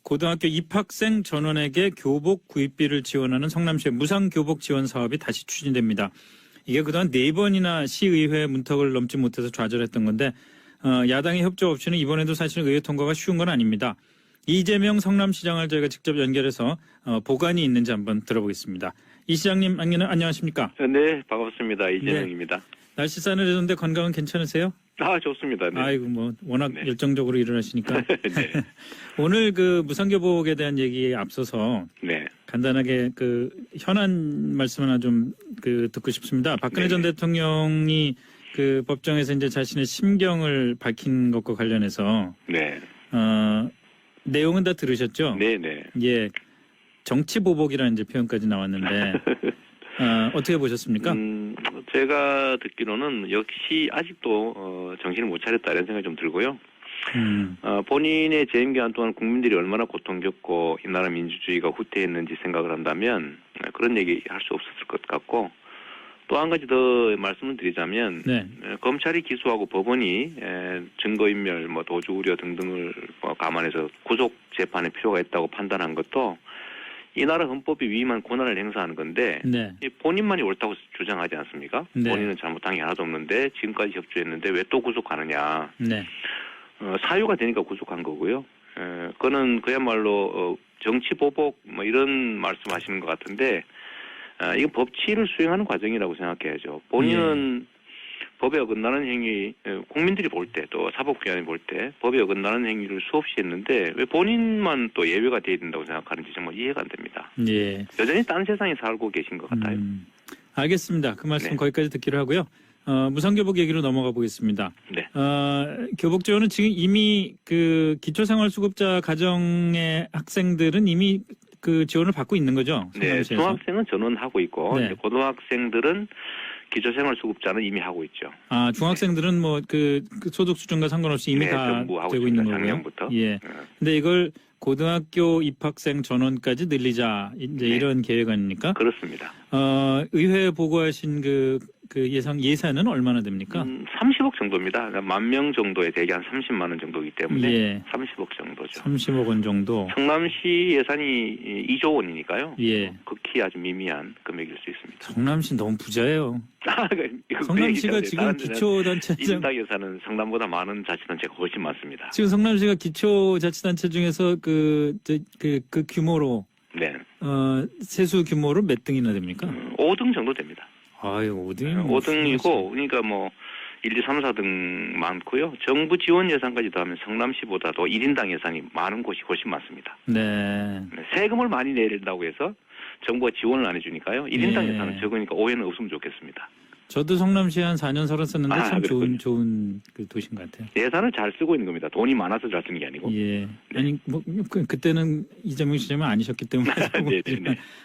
고등학교 입학생 전원에게 교복 구입비를 지원하는 성남시의 무상교복 지원 사업이 다시 추진됩니다. 이게 그동안 4번이나 시의회 문턱을 넘지 못해서 좌절했던 건데 야당의 협조 없이는 이번에도 사실 의회 통과가 쉬운 건 아닙니다. 이재명 성남시장을 저희가 직접 연결해서 보관이 있는지 한번 들어보겠습니다. 이 시장님 안녕하십니까? 네, 반갑습니다. 이재명입니다. 네. 날씨 싸늘해졌는데 건강은 괜찮으세요? 좋습니다. 네. 아이고 워낙 네. 열정적으로 일어나시니까. 네. 오늘 그 무상교복에 대한 얘기에 앞서서 네. 간단하게 그 현안 말씀 하나 좀 듣고 싶습니다. 박근혜 전 대통령이 그 법정에서 이제 자신의 심경을 밝힌 것과 관련해서 네. 내용은 다 들으셨죠? 네. 예, 정치 보복이라는 이제 표현까지 나왔는데 어떻게 보셨습니까? 제가 듣기로는 역시 아직도 정신을 못 차렸다 이런 생각이 좀 들고요. 본인의 재임 기간 동안 국민들이 얼마나 고통 겪고 이 나라 민주주의가 후퇴했는지 생각을 한다면 그런 얘기 할 수 없었을 것 같고, 또 한 가지 더 말씀을 드리자면 검찰이 기소하고 법원이 증거인멸, 도주 우려 등등을 감안해서 구속 재판의 필요가 있다고 판단한 것도 이 나라 헌법이 위임한 권한을 행사하는 건데 본인만이 옳다고 주장하지 않습니까? 본인은 잘못한 게 하나도 없는데 지금까지 협조했는데 왜 또 구속하느냐. 사유가 되니까 구속한 거고요. 그거는 그야말로 정치 보복 이런 말씀하시는 것 같은데 이건 법치를 수행하는 과정이라고 생각해야죠. 본인은 법에 어긋나는 행위, 국민들이 볼 때 또 사법기관이 볼 때 법에 어긋나는 행위를 수없이 했는데 왜 본인만 또 예외가 돼야 된다고 생각하는지 정말 이해가 안 됩니다. 예. 여전히 딴 세상에 살고 계신 것 같아요. 알겠습니다. 그 말씀 거기까지 듣기로 하고요. 무상교복 얘기로 넘어가 보겠습니다. 교복 지원은 지금 이미 그 기초생활수급자 가정의 학생들은 이미 그 지원을 받고 있는 거죠? 네, 중학생은 전원하고 있고 고등학생들은 기초생활수급자는 이미 하고 있죠. 중학생들은 그 소득 수준과 상관없이 이미 다 되고 있는 거고요. 작년부터. 예. 근데 이걸 고등학교 입학생 전원까지 늘리자 이제 이런 계획 아닙니까? 그렇습니다. 의회에 보고하신 그 예산은 얼마나 됩니까? 30억 정도입니다. 그러니까 10,000명 정도에 대개 한 30만 원 정도이기 때문에 30억 정도죠. 30억 원 정도. 성남시 예산이 2조 원이니까요. 극히 아주 미미한 금액일 수 있습니다. 성남시 너무 부자예요. 성남시가 지금 기초단체장 1인당 예산은 성남보다 많은 자치단체가 훨씬 많습니다. 지금 성남시가 기초자치단체 중에서 그 규모로 세수 규모로 몇 등이나 됩니까? 5등 정도 됩니다. 5등? 5등이고 그러니까 1, 2, 3, 4등 많고요. 정부 지원 예산까지 더하면 성남시보다도 1인당 예산이 많은 곳이 훨씬 많습니다. 세금을 많이 내야 된다고 해서 정부가 지원을 안 해주니까요. 1인당 예산은 적으니까 오해는 없으면 좋겠습니다. 저도 성남시에 한 4년 살았었는데 참 좋은 그 도시인 것 같아요. 예산을 잘 쓰고 있는 겁니다. 돈이 많아서 잘 쓰는 게 아니고. 아니 그때는 이재명 시장은 아니셨기 때문에.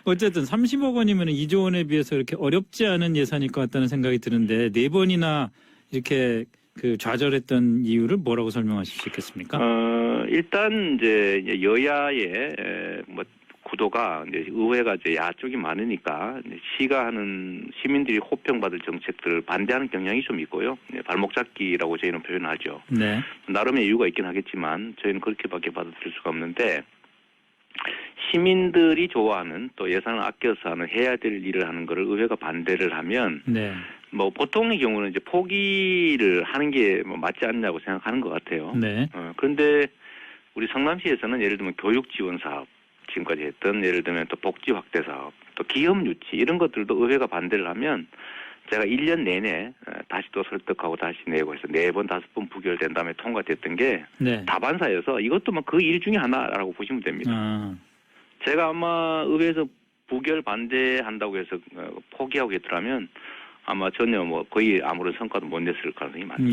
어쨌든 30억 원이면 2조 원에 비해서 이렇게 어렵지 않은 예산일 것 같다는 생각이 드는데 4번이나 이렇게 좌절했던 이유를 뭐라고 설명하실 수 있겠습니까? 일단 이제 여야의 구도가 이제 의회가 이제 야 쪽이 많으니까 시가 하는 시민들이 호평받을 정책들을 반대하는 경향이 좀 있고요. 발목 잡기라고 저희는 표현하죠. 나름의 이유가 있긴 하겠지만 저희는 그렇게밖에 받아들일 수가 없는데, 시민들이 좋아하는 또 예산을 아껴서 하는 해야 될 일을 하는 거를 의회가 반대를 하면 보통의 경우는 이제 포기를 하는 게 맞지 않냐고 생각하는 것 같아요. 그런데 우리 성남시에서는 예를 들면 교육 지원 사업, 지금까지 했던 예를 들면 또 복지 확대 사업, 또 기업 유치 이런 것들도 의회가 반대를 하면 제가 1년 내내 다시 또 설득하고 다시 내고 해서 4번, 5번 부결된 다음에 통과됐던 게 다반사여서 이것도 그 일 중에 하나라고 보시면 됩니다. 제가 아마 의회에서 부결 반대한다고 해서 포기하고 있더라면 아마 전혀 거의 아무런 성과도 못 냈을 가능성이 많죠.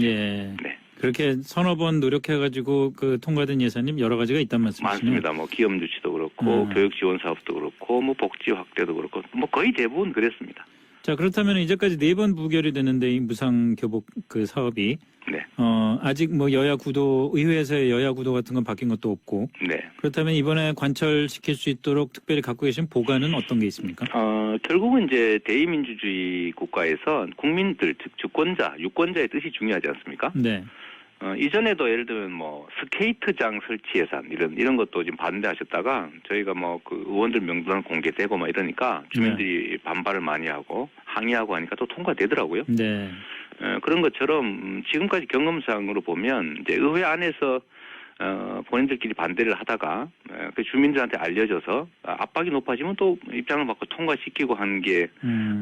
그렇게 서너 번 노력해가지고 통과된 예산이 여러 가지가 있단 말씀이시네요. 많습니다. 기업 유치도 그렇고 교육 지원 사업도 그렇고 복지 확대도 그렇고 거의 대부분 그랬습니다. 자, 그렇다면 이제까지 4번 부결이 됐는데 이 무상 교복 사업이 아직 여야 구도, 의회에서의 여야 구도 같은 건 바뀐 것도 없고 그렇다면 이번에 관철시킬 수 있도록 특별히 갖고 계신 보관은 어떤 게 있습니까? 결국은 이제 대의민주주의 국가에서 국민들, 즉 주권자, 유권자의 뜻이 중요하지 않습니까? 이전에도 예를 들면 뭐 스케이트장 설치 예산 이런 것도 지금 반대하셨다가 저희가 뭐 그 의원들 명단 공개되고 막 이러니까 주민들이 반발을 많이 하고 항의하고 하니까 또 통과되더라고요. 네. 그런 것처럼 지금까지 경험상으로 보면 이제 의회 안에서 본인들끼리 반대를 하다가 그 주민들한테 알려져서 압박이 높아지면 또 입장을 바꿔 통과시키고 하는 게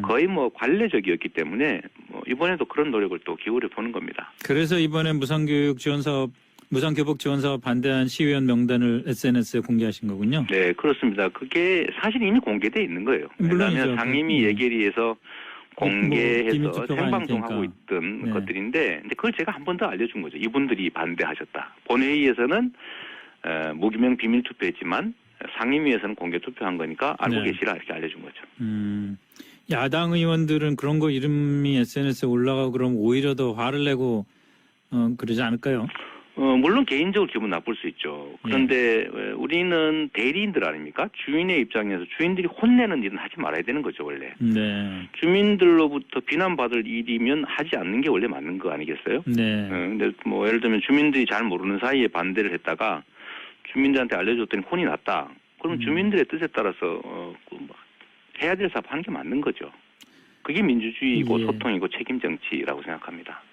거의 뭐 관례적이었기 때문에 뭐 이번에도 그런 노력을 또 기울여 보는 겁니다. 그래서 이번에 무상교복 지원 사업 반대한 시의원 명단을 SNS에 공개하신 거군요. 네, 그렇습니다. 그게 사실 이미 공개돼 있는 거예요. 왜냐하면 상임위 예결위에서 공개해서 생방송하고 있던 네. 것들인데, 근데 그걸 제가 한 번 더 알려준 거죠. 이분들이 반대하셨다. 본회의에서는 무기명 비밀 투표했지만 상임위에서는 공개 투표한 거니까 알고 네. 계시라 이렇게 알려준 거죠. 야당 의원들은 그런 거 이름이 SNS에 올라가고 그럼 오히려 더 화를 내고 그러지 않을까요? 물론 개인적으로 기분 나쁠 수 있죠. 그런데 우리는 대리인들 아닙니까? 주인의 입장에서 주인들이 혼내는 일은 하지 말아야 되는 거죠, 원래. 네. 주민들로부터 비난받을 일이면 하지 않는 게 원래 맞는 거 아니겠어요? 네. 근데 뭐 예를 들면 주민들이 잘 모르는 사이에 반대를 했다가 주민들한테 알려줬더니 혼이 났다. 그러면 주민들의 뜻에 따라서 해야 될 사업 하는 게 맞는 거죠. 그게 민주주의고 예. 소통이고 책임 정치라고 생각합니다.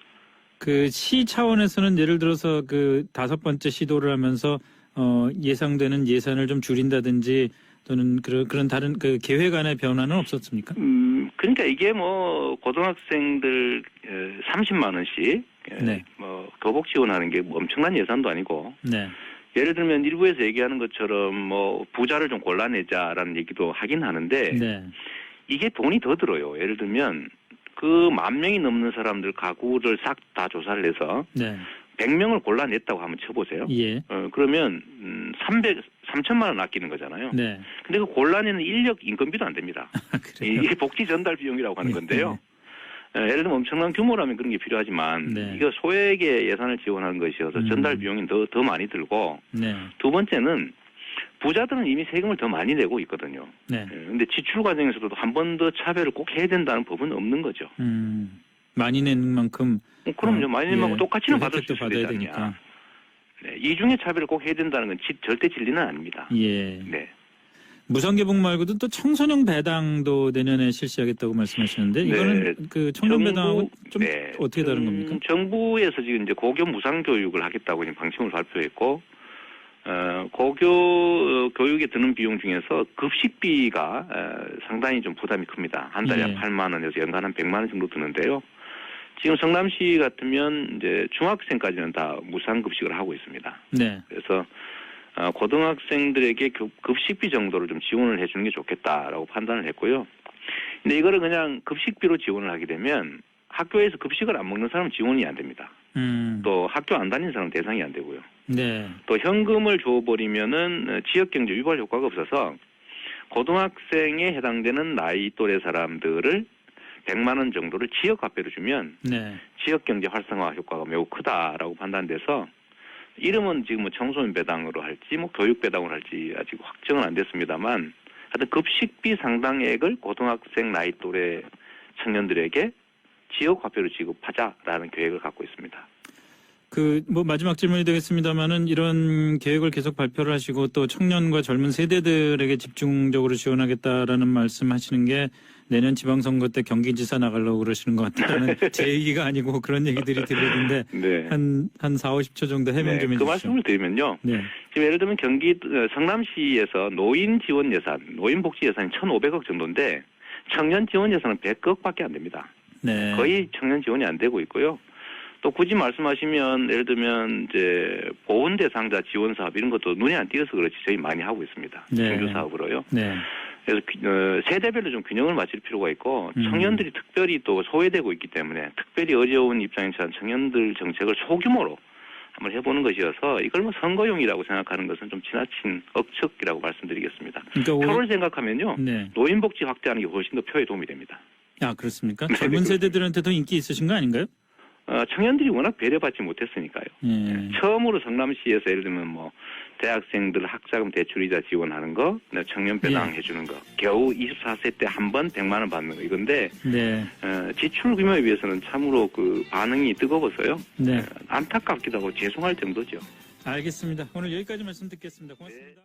그 시 차원에서는 예를 들어서 그 5번째 시도를 하면서 예상되는 예산을 좀 줄인다든지 또는 그런 다른 그 계획 안의 변화는 없었습니까? 그러니까 이게 뭐 고등학생들 30만 원씩 네. 뭐 교복 지원하는 게 뭐 엄청난 예산도 아니고 네. 예를 들면 일부에서 얘기하는 것처럼 뭐 부자를 좀 골라내자라는 얘기도 하긴 하는데 네. 이게 돈이 더 들어요. 예를 들면 그 10,000명이 넘는 사람들 가구를 싹 다 조사를 해서 네. 100명을 골라냈다고 한번 쳐보세요. 예. 그러면 3천만 원 아끼는 거잖아요. 네. 근데 그 골라내는 인력 인건비도 안 됩니다. 그래요? 이게 복지 전달 비용이라고 하는 건데요. 예를 들면 엄청난 규모라면 그런 게 필요하지만 네. 이거 소액의 예산을 지원하는 것이어서 전달 비용이 더 많이 들고 네. 두 번째는 부자들은 이미 세금을 더 많이 내고 있거든요. 네. 그런데 지출 과정에서도 한 번 더 차별을 꼭 해야 된다는 법은 없는 거죠. 많이 내는 만큼 그럼요. 많이 내는 만큼 똑같이는 받을 수 혜택도 있어야 받아야 되지 않냐. 되니까. 네, 이중의 차별을 꼭 해야 된다는 건 절대 진리는 아닙니다. 예. 네. 무상교복 말고도 또 청소년 배당도 내년에 실시하겠다고 말씀하시는데 이거는 네. 그 청년 배당하고 좀 네. 어떻게 다른 겁니까? 정부에서 지금 이제 고교 무상 교육을 하겠다고 지금 방침을 발표했고 고교 교육에 드는 비용 중에서 급식비가 상당히 좀 부담이 큽니다. 한 달에 예. 한 8만 원에서 연간 한 100만 원 정도 드는데요. 지금 성남시 같으면 이제 중학생까지는 다 무상 급식을 하고 있습니다. 네. 그래서 고등학생들에게 급식비 정도를 좀 지원을 해주는 게 좋겠다라고 판단을 했고요. 근데 이거를 그냥 급식비로 지원을 하게 되면 학교에서 급식을 안 먹는 사람은 지원이 안 됩니다. 또 학교 안 다니는 사람은 대상이 안 되고요. 네. 또 현금을 줘버리면은 지역경제 유발 효과가 없어서 고등학생에 해당되는 나이 또래 사람들을 100만 원 정도를 지역 화폐로 주면 네. 지역경제 활성화 효과가 매우 크다라고 판단돼서 이름은 지금 뭐 청소년 배당으로 할지 뭐 교육 배당으로 할지 아직 확정은 안 됐습니다만 하여튼 급식비 상당액을 고등학생 나이 또래 청년들에게 지역 화폐로 지급하자라는 계획을 갖고 있습니다. 그 뭐 마지막 질문이 되겠습니다만은 이런 계획을 계속 발표를 하시고 또 청년과 젊은 세대들에게 집중적으로 지원하겠다라는 말씀하시는 게 내년 지방선거 때 경기지사 나가려고 그러시는 것 같다는 제 얘기가 아니고 그런 얘기들이 들리는데 네. 한 4, 50초 정도 해명 네, 좀 그 해주시죠. 말씀을 드리면요. 네. 지금 예를 들면 성남시에서 노인 지원 예산, 노인 복지 예산이 1,500억 정도인데 청년 지원 예산은 100억밖에 안 됩니다. 네. 거의 청년 지원이 안 되고 있고요. 또 굳이 말씀하시면 예를 들면 이제 보훈 대상자 지원 사업 이런 것도 눈에 안 띄어서 그렇지 저희 많이 하고 있습니다. 네. 정규 사업으로요. 네. 그래서 세대별로 좀 균형을 맞출 필요가 있고 청년들이 특별히 또 소외되고 있기 때문에 특별히 어려운 입장에 처한 청년들 정책을 소규모로 한번 해보는 것이어서 이걸 뭐 선거용이라고 생각하는 것은 좀 지나친 억측이라고 말씀드리겠습니다. 그러니까 표를 생각하면요. 네. 노인복지 확대하는 게 훨씬 더 표에 도움이 됩니다. 아, 그렇습니까? 네, 젊은 세대들한테도 인기 있으신 거 아닌가요? 청년들이 워낙 배려받지 못했으니까요. 예. 처음으로 성남시에서 예를 들면 뭐 대학생들 학자금 대출이자 지원하는 거, 청년배당 해주는 거, 겨우 24세 때 한 번 100만 원 받는 거 이건데 네. 지출 규모에 비해서는 참으로 그 반응이 뜨거워서요. 네. 안타깝기도 하고 죄송할 정도죠. 알겠습니다. 오늘 여기까지 말씀 듣겠습니다. 고맙습니다.